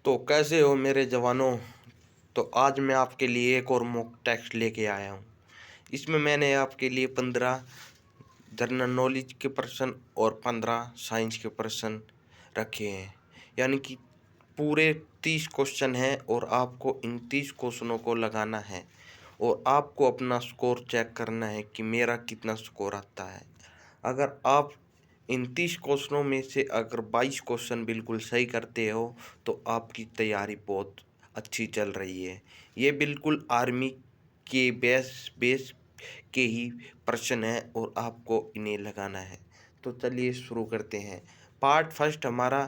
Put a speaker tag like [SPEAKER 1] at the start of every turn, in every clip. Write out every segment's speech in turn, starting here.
[SPEAKER 1] तो कैसे हो मेरे जवानों। तो आज मैं आपके लिए एक और मॉक टेस्ट लेके आया हूँ। इसमें मैंने आपके लिए 15 जनरल नॉलेज के प्रश्न और 15 साइंस के प्रश्न रखे हैं। यानी कि पूरे 30 क्वेश्चन हैं और आपको इन 30 क्वेश्चनों को लगाना है और आपको अपना स्कोर चेक करना है कि मेरा कितना स्कोर आता है। अगर आप इन 30 क्वेश्चनों में से अगर 22 क्वेश्चन बिल्कुल सही करते हो तो आपकी तैयारी बहुत अच्छी चल रही है। ये बिल्कुल आर्मी के बेस के ही प्रश्न हैं और आपको इन्हें लगाना है। तो चलिए शुरू करते हैं। पार्ट फर्स्ट हमारा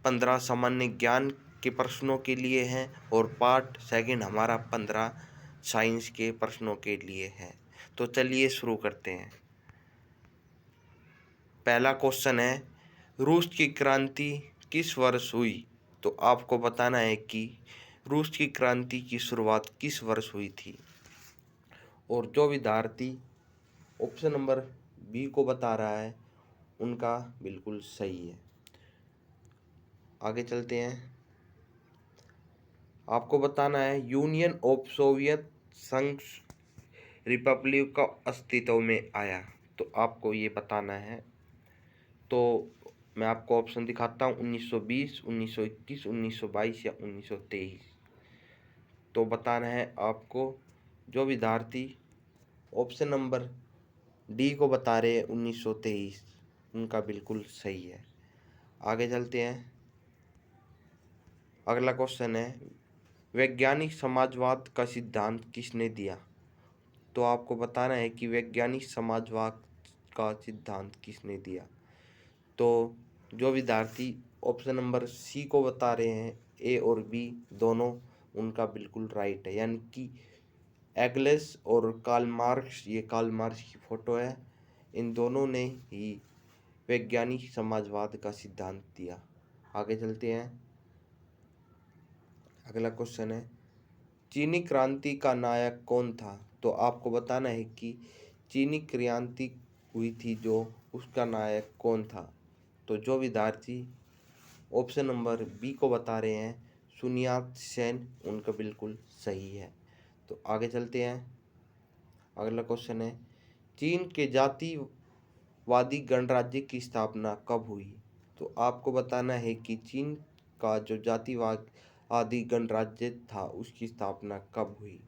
[SPEAKER 1] 15 सामान्य ज्ञान के प्रश्नों के लिए है और पार्ट सेकंड हमारा 15 साइंस के प्रश्नों के लिए है। तो चलिए शुरू करते हैं। पहला क्वेश्चन है, रूस की क्रांति किस वर्ष हुई? तो आपको बताना है कि रूस की क्रांति की शुरुआत किस वर्ष हुई थी। और जो विद्यार्थी ऑप्शन नंबर बी को बता रहा है उनका बिल्कुल सही है। आगे चलते हैं। आपको बताना है यूनियन ऑफ सोवियत संघ रिपब्लिक का अस्तित्व में आया। तो आपको ये बताना है। तो मैं आपको ऑप्शन दिखाता हूँ 1920, 1921, 1922 या 1923। तो बताना है आपको। जो विद्यार्थी ऑप्शन नंबर डी को बता रहे हैं 1923, उनका बिल्कुल सही है। आगे चलते हैं। अगला क्वेश्चन है, वैज्ञानिक समाजवाद का सिद्धांत किसने दिया? तो आपको बताना है कि वैज्ञानिक समाजवाद का सिद्धांत किसने दिया। तो जो विद्यार्थी ऑप्शन नंबर सी को बता रहे हैं, ए और बी दोनों, उनका बिल्कुल राइट है। यानी कि एंगल्स और कार्ल मार्क्स, ये कार्ल मार्क्स की फ़ोटो है, इन दोनों ने ही वैज्ञानिक समाजवाद का सिद्धांत दिया। आगे चलते हैं। अगला क्वेश्चन है, चीनी क्रांति का नायक कौन था? तो आपको बताना है कि चीनी क्रांति हुई थी जो, उसका नायक कौन था। तो जो विद्यार्थी ऑप्शन नंबर बी को बता रहे हैं सुनियात सेन, उनका बिल्कुल सही है। तो आगे चलते हैं। अगला क्वेश्चन है, चीन के जातिवादी गणराज्य की स्थापना कब हुई? तो आपको बताना है कि चीन का जो जातिवाद आदि गणराज्य था उसकी स्थापना कब हुई।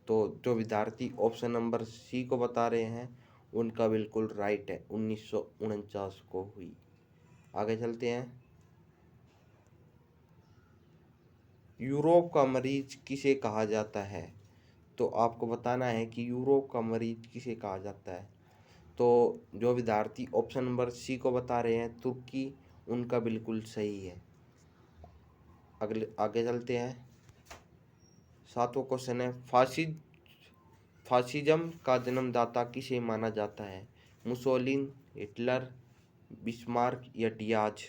[SPEAKER 1] तो जो विद्यार्थी ऑप्शन नंबर सी को बता रहे हैं उनका बिल्कुल राइट है, 1949 को हुई। आगे चलते हैं। यूरोप का मरीज किसे कहा जाता है? तो आपको बताना है कि यूरोप का मरीज किसे कहा जाता है। तो जो विद्यार्थी ऑप्शन नंबर सी को बता रहे हैं तुर्की, उनका बिल्कुल सही है। आगे चलते हैं। सातवां क्वेश्चन है, फासिज्म का जन्मदाता किसे माना जाता है? मुसोलिन, हिटलर, बिस्मार्क या डियाज।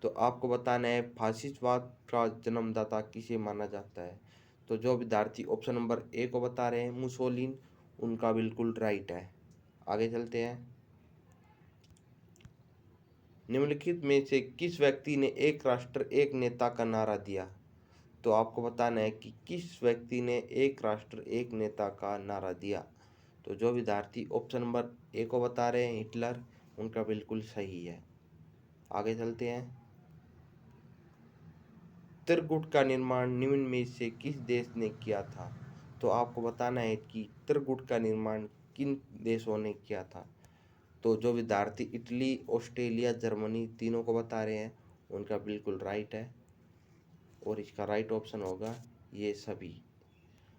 [SPEAKER 1] तो आपको बताना है फासिस्टवाद का जन्मदाता किसे माना जाता है। तो जो विद्यार्थी ऑप्शन नंबर ए को बता रहे हैं मुसोलिन, उनका बिल्कुल राइट है। आगे चलते हैं। निम्नलिखित में से किस व्यक्ति ने एक राष्ट्र एक नेता का नारा दिया? तो आपको बताना है कि किस व्यक्ति ने एक राष्ट्र एक नेता का नारा दिया। तो जो विद्यार्थी ऑप्शन नंबर ए को बता रहे हैं हिटलर, उनका बिल्कुल सही है। आगे चलते हैं। त्रिकूट का निर्माण निम्न में से किस देश ने किया था? तो आपको बताना है कि त्रिकूट का निर्माण किन देशों ने किया था। तो जो विद्यार्थी इटली, ऑस्ट्रेलिया, जर्मनी तीनों को बता रहे हैं उनका बिल्कुल राइट है और इसका राइट ऑप्शन होगा ये सभी।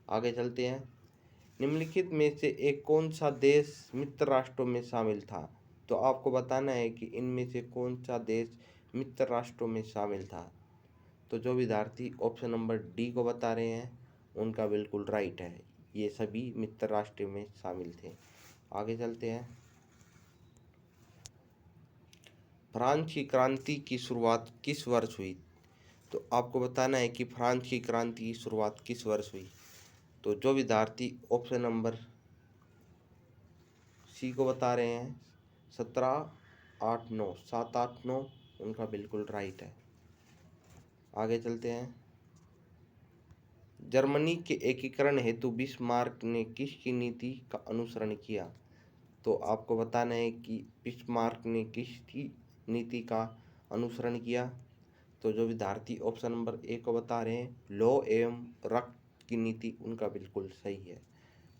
[SPEAKER 1] आगे चलते हैं। निम्नलिखित में से एक कौन सा देश मित्र राष्ट्रों में शामिल था? तो आपको बताना है कि इनमें से कौन सा देश मित्र राष्ट्रों में शामिल था। तो जो विद्यार्थी ऑप्शन नंबर डी को बता रहे हैं उनका बिल्कुल राइट है, ये सभी मित्र राष्ट्र में शामिल थे। आगे चलते हैं। फ्रांस की क्रांति की शुरुआत किस वर्ष हुई? तो आपको बताना है कि फ्रांस की क्रांति की शुरुआत किस वर्ष हुई। तो जो विद्यार्थी ऑप्शन नंबर सी को बता रहे हैं 1789, 789, उनका बिल्कुल राइट है। आगे चलते हैं। जर्मनी के एकीकरण हेतु बिस्मार्क ने किसकी नीति का अनुसरण किया? तो आपको बताना है कि बिस्मार्क ने किसकी नीति का अनुसरण किया। तो जो विद्यार्थी ऑप्शन नंबर ए को बता रहे हैं, लौ एवं रक्त की नीति, उनका बिल्कुल सही है।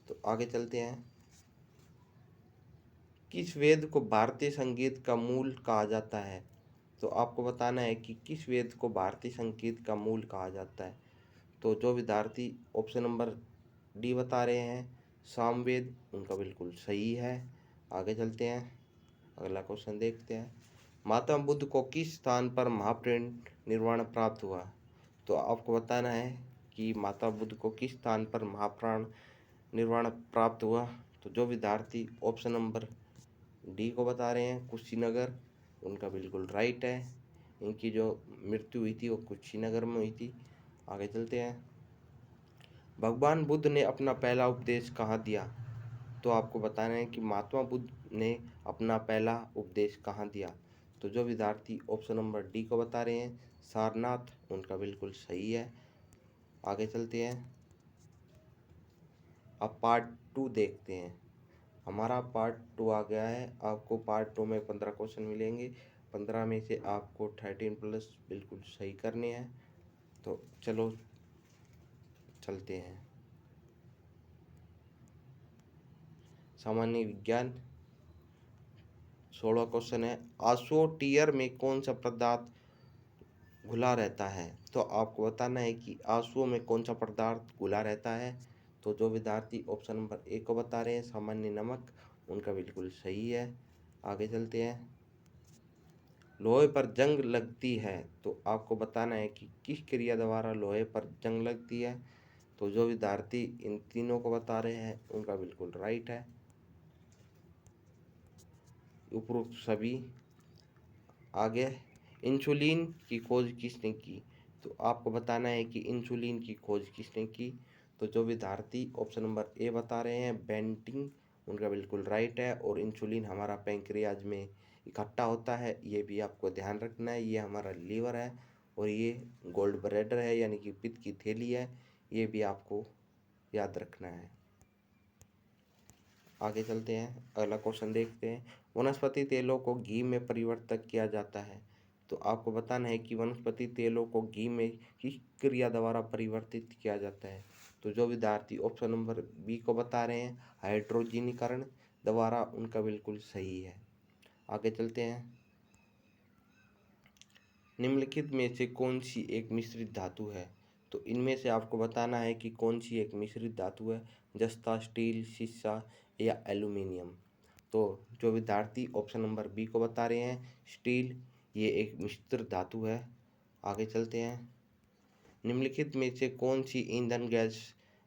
[SPEAKER 1] तो आगे चलते हैं। किस वेद को भारतीय संगीत का मूल कहा जाता है? तो आपको बताना है कि किस वेद को भारतीय संगीत का मूल कहा जाता है। तो जो विद्यार्थी ऑप्शन नंबर डी बता रहे हैं, सामवेद, उनका बिल्कुल सही है। आगे चलते हैं, अगला क्वेश्चन देखते हैं। महात्मा बुद्ध को किस स्थान पर महाप्राण निर्वाण प्राप्त हुआ? तो आपको बताना है कि महात्मा बुद्ध को किस स्थान पर महाप्राण निर्वाण प्राप्त हुआ। तो जो विद्यार्थी ऑप्शन नंबर डी को बता रहे हैं, कुशीनगर, उनका बिल्कुल राइट है। इनकी जो मृत्यु हुई थी वो कुशीनगर में हुई थी। आगे चलते हैं। भगवान बुद्ध ने अपना पहला उपदेश कहाँ दिया? तो आपको बताना है कि महात्मा बुद्ध ने अपना पहला उपदेश कहाँ दिया। तो जो विद्यार्थी ऑप्शन नंबर डी को बता रहे हैं, सारनाथ, उनका बिल्कुल सही है। आगे चलते हैं। अब पार्ट 2 देखते हैं। हमारा पार्ट 2 आ गया है। आपको पार्ट 2 में 15 क्वेश्चन मिलेंगे। 15 में से आपको 13+ बिल्कुल सही करने हैं। तो चलो चलते हैं। सामान्य विज्ञान 16 क्वेश्चन है। आंसुओं में कौन सा पदार्थ घुला रहता है? तो आपको बताना है कि आंसुओं में कौन सा पदार्थ घुला रहता है। तो जो विद्यार्थी ऑप्शन नंबर ए को बता रहे हैं, सामान्य नमक, उनका बिल्कुल सही है। आगे चलते हैं। लोहे पर जंग लगती है, तो आपको बताना है कि किस क्रिया द्वारा लोहे पर जंग लगती है। तो जो विद्यार्थी इन तीनों को बता रहे हैं, उनका बिल्कुल राइट है, उपरोक्त सभी। आगे, इंसुलिन की खोज किसने की? तो आपको बताना है कि इंसुलिन की खोज किसने की। तो जो विद्यार्थी ऑप्शन नंबर ए बता रहे हैं, बेंटिंग, उनका बिल्कुल राइट है। और इंसुलिन हमारा पैंक्रियाज में इकट्ठा होता है, ये भी आपको ध्यान रखना है। ये हमारा लीवर है और ये गोल्ड ब्लैडर है, यानी कि पित्त की थैली है, ये भी आपको याद रखना है। आगे चलते हैं, अगला क्वेश्चन देखते हैं। वनस्पति तेलों को घी में परिवर्तित किया जाता है। तो आपको बताना है कि वनस्पति तेलों को घी में किस क्रिया द्वारा परिवर्तित किया जाता है। तो जो विद्यार्थी ऑप्शन नंबर बी को बता रहे हैं, हाइड्रोजनीकरण द्वारा, उनका बिल्कुल सही है। आगे चलते हैं। निम्नलिखित में से कौन सी एक मिश्रित धातु है? तो इनमें से आपको बताना है कि कौन सी एक मिश्रित धातु है, जस्ता, स्टील, शीशा या एल्यूमिनियम। तो जो विद्यार्थी ऑप्शन नंबर बी को बता रहे हैं, स्टील, ये एक मिश्रित धातु है। आगे चलते हैं। निम्नलिखित में से कौन सी ईंधन गैस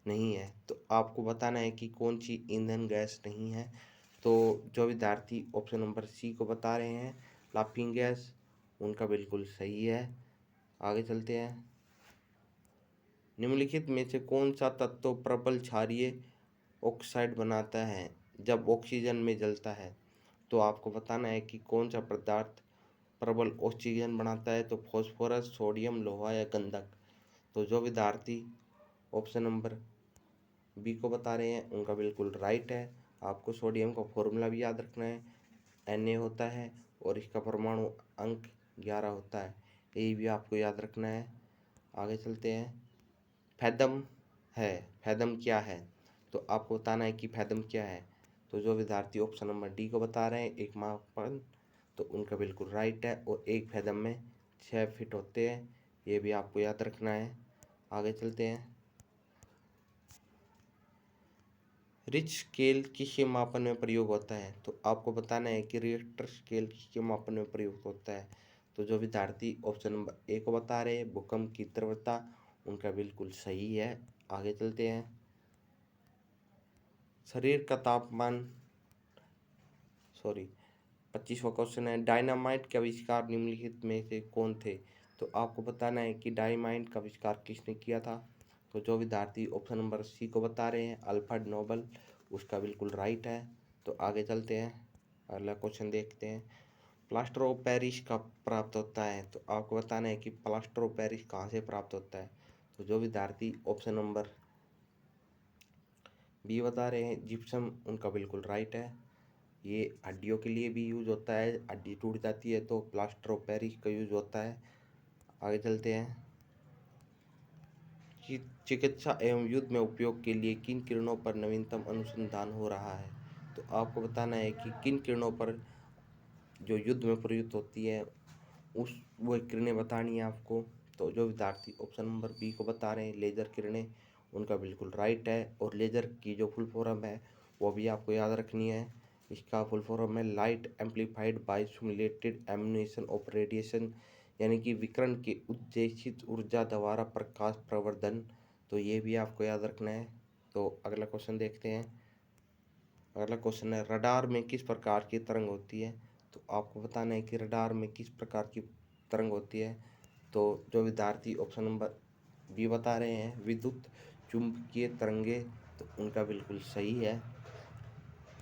[SPEAKER 1] नहीं है? तो आपको बताना है कि कौन सी ईंधन गैस नहीं है। तो जो विद्यार्थी ऑप्शन नंबर सी को बता रहे हैं, लाफिंग गैस, उनका बिल्कुल सही है। आगे चलते हैं। निम्नलिखित में से कौन सा तत्व प्रबल क्षारीय ऑक्साइड बनाता है जब ऑक्सीजन में जलता है? तो आपको बताना है कि कौन सा पदार्थ प्रबल ऑक्सीजन बनाता है। तो फॉस्फोरस, सोडियम, लोहा या गंधक। तो जो विद्यार्थी ऑप्शन नंबर बी को बता रहे हैं, उनका बिल्कुल राइट है। आपको सोडियम का फॉर्मूला भी याद रखना है, Na होता है और इसका परमाणु अंक 11 होता है, यही भी आपको याद रखना है। आगे चलते हैं। फैदम है, फैदम क्या है? तो आपको बताना है कि फैदम क्या है। तो जो विद्यार्थी ऑप्शन नंबर डी को बता रहे हैं, एक मापन, तो उनका बिल्कुल राइट है। और एक फैदम में 6 फीट होते हैं, ये भी आपको याद रखना है। आगे चलते हैं। रिच स्केल किसके मापन में प्रयोग होता है? तो आपको बताना है कि रिएक्टर स्केल किसके मापन में प्रयोग होता है। तो जो विद्यार्थी ऑप्शन नंबर ए को बता रहे हैं, भूकंप की तीव्रता, उनका बिल्कुल सही है। आगे चलते हैं। शरीर का तापमान, सॉरी, 25वां क्वेश्चन है, डायनामाइट के आविष्कार निम्नलिखित में से कौन थे? तो आपको बताना है कि डायनामाइट का आविष्कार किसने किया था। तो जो विद्यार्थी ऑप्शन नंबर सी को बता रहे हैं, अल्फ्रेड नोबल, उसका बिल्कुल राइट है। तो आगे चलते हैं, अगला क्वेश्चन देखते हैं। प्लास्टर ऑफ पेरिस कब प्राप्त होता है? तो आपको बताना है कि प्लास्टर ऑफ पेरिस कहाँ से प्राप्त होता है। तो जो विद्यार्थी ऑप्शन नंबर बी बता रहे हैं जिप्सम, उनका बिल्कुल राइट है। ये हड्डियों के लिए भी यूज होता है, हड्डी टूट जाती है तो प्लास्टर ऑफ पेरिस का यूज होता है। आगे चलते हैं कि चिकित्सा एवं युद्ध में उपयोग के लिए किन किरणों पर नवीनतम अनुसंधान हो रहा है। तो आपको बताना है कि किन किरणों पर जो युद्ध में प्रयुक्त होती है उस वो किरणें बतानी है आपको। तो जो विद्यार्थी ऑप्शन नंबर बी को बता रहे हैं लेज़र किरणें, उनका बिल्कुल राइट है। और लेज़र की जो फुल फॉर्म है वो भी आपको याद रखनी है। इसका फुल फॉर्म है light amplified by simulated emission of radiation, यानी कि विकिरण के उद्देशित ऊर्जा द्वारा प्रकाश प्रवर्धन। तो ये भी आपको याद रखना है। तो अगला क्वेश्चन देखते हैं। अगला क्वेश्चन है रडार में किस प्रकार की तरंग होती है। तो आपको बताना है कि रडार में किस प्रकार की तरंग होती है। तो जो विद्यार्थी ऑप्शन नंबर बी बता रहे हैं विद्युत चुंबकीय तरंगे, तो उनका बिल्कुल सही है।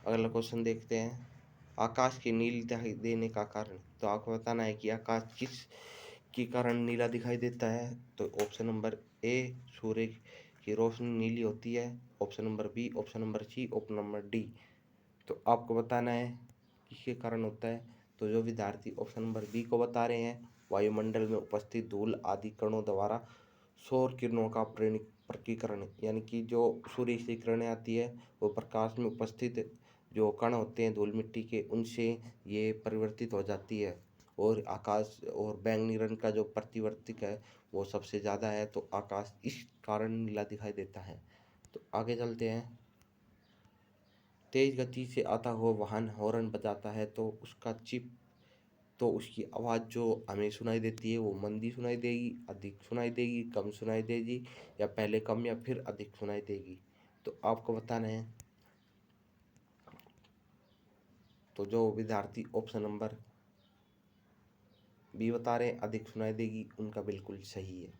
[SPEAKER 1] अगला क्वेश्चन देखते हैं आकाश के नील दिखाई देने का कारण। तो आपको बताना है कि आकाश किस के कारण नीला दिखाई देता है। तो ऑप्शन नंबर ए सूर्य की रोशनी नीली होती है, option number B, option number C, option number D. तो आपको बताना है किसके कारण होता है। तो जो विद्यार्थी ऑप्शन नंबर बी को बता रहे हैं वायुमंडल में उपस्थित धूल आदि कणों द्वारा सौर किरणों का प्रकीकरण, यानी कि जो सूर्य से किरणें आती है वो प्रकाश में उपस्थित जो कण होते हैं धूल मिट्टी के उनसे ये परिवर्तित हो जाती है। और आकाश और बैंगनी रंग का जो प्रतिवर्तक है वो सबसे ज़्यादा है, तो आकाश इस कारण नीला दिखाई देता है। तो आगे चलते हैं। तेज गति से आता हुआ वाहन हॉर्न बजाता है तो उसका चिप, तो उसकी आवाज़ जो हमें सुनाई देती है वो मंदी सुनाई देगी, अधिक सुनाई देगी, कम सुनाई देगी, या पहले कम या फिर अधिक सुनाई देगी। तो आपको बताना है। तो जो विद्यार्थी ऑप्शन नंबर बी बता रहे हैं अधिक सुनाई देगी, उनका बिल्कुल सही है।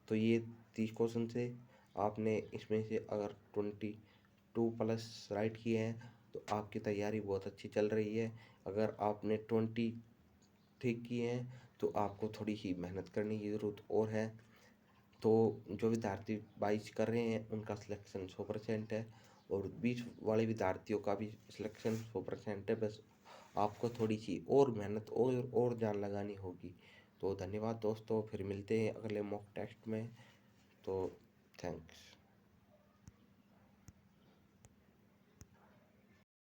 [SPEAKER 1] तो ये 30 क्वेश्चन से आपने इसमें से अगर 22+ राइट किए हैं तो आपकी तैयारी बहुत अच्छी चल रही है। अगर आपने 20 ठीक किए हैं तो आपको थोड़ी ही मेहनत करने की ज़रूरत और है। तो जो विद्यार्थी 22 कर रहे हैं उनका सिलेक्शन 100% है, और 20 वाले विद्यार्थियों का भी सिलेक्शन 100% है। बस आपको थोड़ी सी और मेहनत और जान लगानी होगी। तो धन्यवाद दोस्तों, फिर मिलते हैं अगले मॉक टेस्ट में। तो थैंक्स।